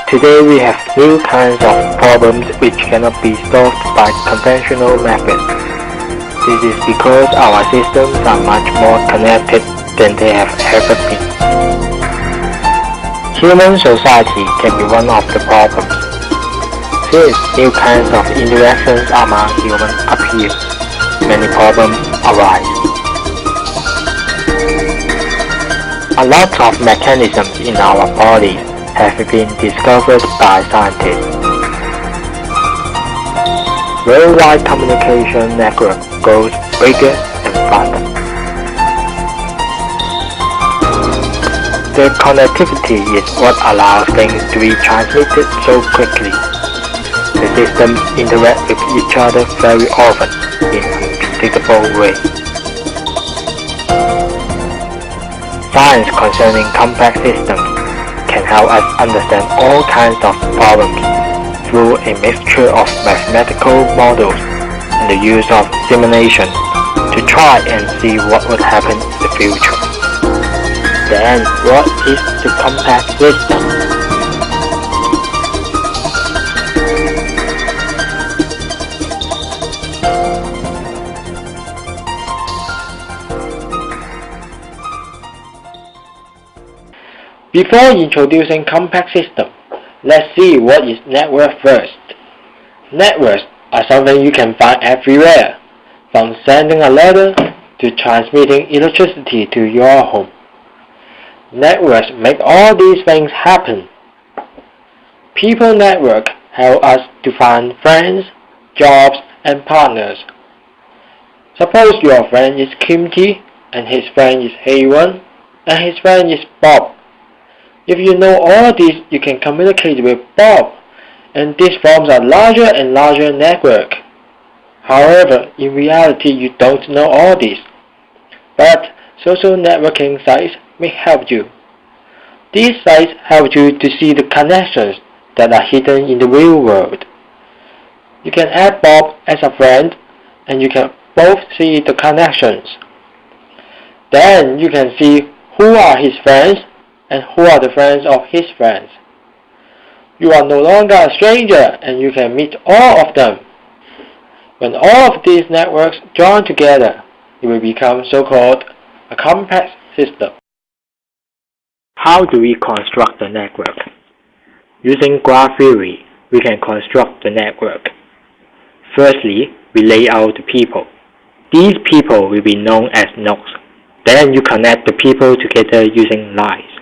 Today we have new kinds of problems which cannot be solved by conventional methods. This is because our systems are much more connected than they have ever been. Human society can be one of the problems. Since new kinds of interactions among humans appear, many problems arise. A lot of mechanisms in our bodies have been discovered by scientists. Worldwide communication network grows bigger and faster. The connectivity is what allows things to be transmitted so quickly. The systems interact with each other very often in unpredictable ways. Science concerning complex systems can help us understand all kinds of problems through a mixture of mathematical models and the use of simulation to try and see what would happen in the future. Then, what is the complex system? Before introducing complex system, let's see what is network first. Networks are something you can find everywhere, from sending a letter to transmitting electricity to your home. Networks make all these things happen. People network help us to find friends, jobs, and partners. Suppose your friend is Kim Tee, and his friend is Hyewon, and his friend is Bob. If you know all this, you can communicate with Bob, and this forms a larger and larger network. However, in reality, you don't know all this. But social networking sites may help you. These sites help you to see the connections that are hidden in the real world. You can add Bob as a friend, and you can both see the connections. Then you can see who are his friends and who are the friends of his friends. You are no longer a stranger, and you can meet all of them. When all of these networks join together, it will become so-called a complex system. How do we construct the network? Using graph theory, we can construct the network. Firstly, we lay out the people. These people will be known as nodes. Then you connect the people together using lines.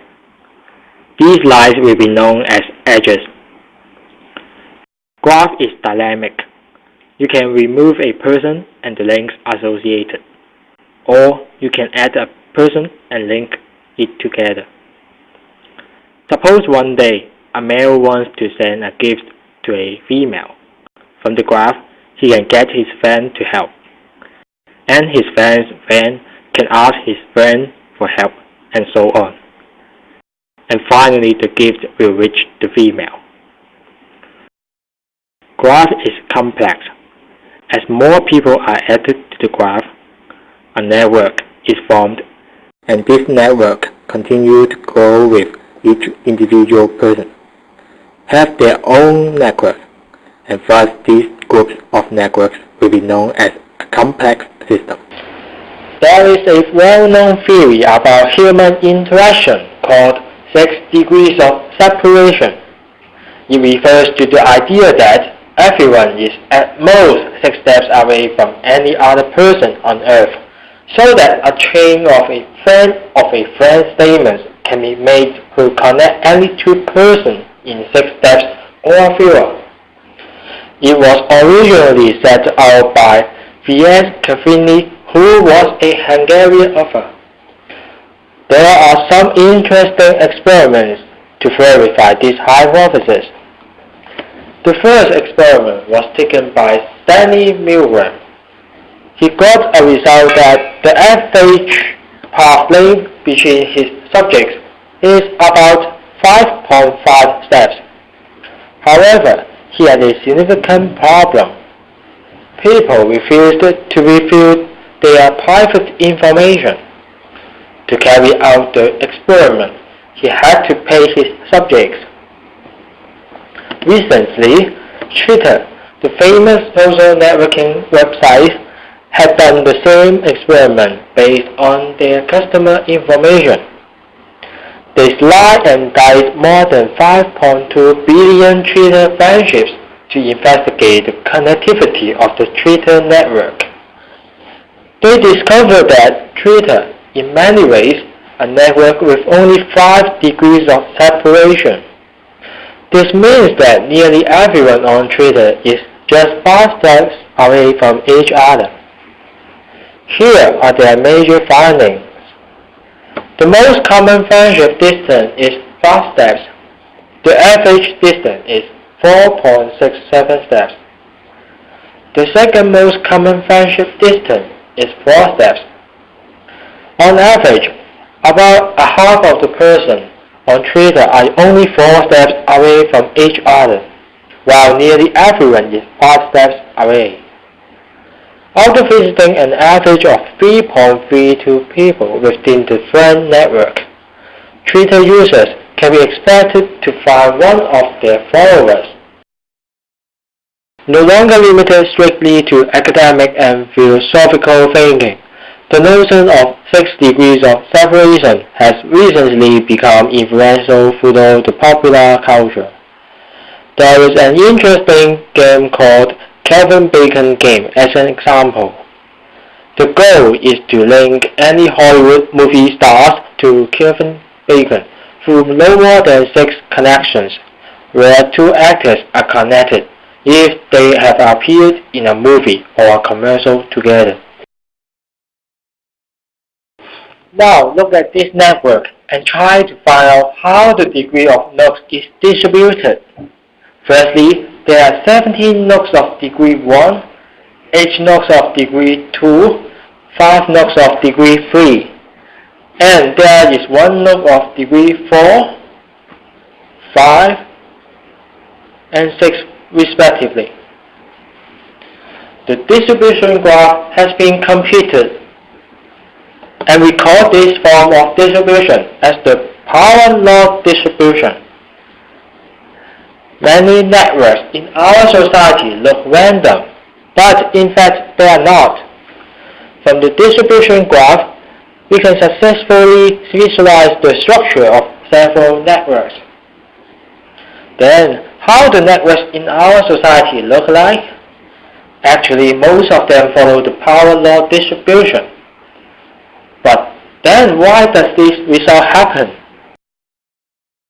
These lines will be known as edges. Graph is dynamic. You can remove a person and the links associated, or you can add a person and link it together. Suppose one day a male wants to send a gift to a female. From the graph, he can get his friend to help, and his friend's friend can ask his friend for help, and so on. And finally, the gift will reach the female. Graph is complex. As more people are added to the graph, a network is formed, and this network continues to grow with each individual person, have their own network, and thus these groups of networks will be known as a complex system. There is a well-known theory about human interaction called 6 degrees of separation. It refers to the idea that everyone is at most 6 steps away from any other person on earth, so that a chain of a friend statements can be made to connect any 2 persons in 6 steps or fewer. It was originally set out by Hyewon, who was a Hungarian author. There are some interesting experiments to verify this hypothesis. The first experiment was taken by Stanley Milgram. He got a result that the average path length between his subjects is about 5.5 steps. However, he had a significant problem. People refused to reveal their private information. To carry out the experiment, he had to pay his subjects. Recently, Twitter, the famous social networking website, had done the same experiment based on their customer information. They sliced and diced more than 5.2 billion Twitter friendships to investigate the connectivity of the Twitter network. They discovered that Twitter, in many ways, a network with only 5 degrees of separation. This means that nearly everyone on Twitter is just 5 steps away from each other. Here are their major findings. The most common friendship distance is 5 steps. The average distance is 4.67 steps. The second most common friendship distance is 4 steps. On average, about a half of the person on Twitter are only 4 steps away from each other, while nearly everyone is 5 steps away. After visiting an average of 3.32 people within the friend network, Twitter users can be expected to find one of their followers. No longer limited strictly to academic and philosophical thinking, the notion of 6 degrees of separation has recently become influential throughout the popular culture. There is an interesting game called Kevin Bacon game as an example. The goal is to link any Hollywood movie stars to Kevin Bacon through no more than 6 connections, where 2 actors are connected if they have appeared in a movie or a commercial together. Now look at this network and try to find out how the degree of nooks is distributed. Firstly, there are 17 nooks of degree 1, 8 nooks of degree 2, 5 nooks of degree 3, and there is 1 nook of degree 4, 5, and 6 respectively. The distribution graph has been computed, and we call this form of distribution as the power law distribution. Many networks in our society look random, but in fact they are not. From the distribution graph, we can successfully visualize the structure of several networks. Then, how do networks in our society look like? Actually, most of them follow the power law distribution. But then why does this result happen?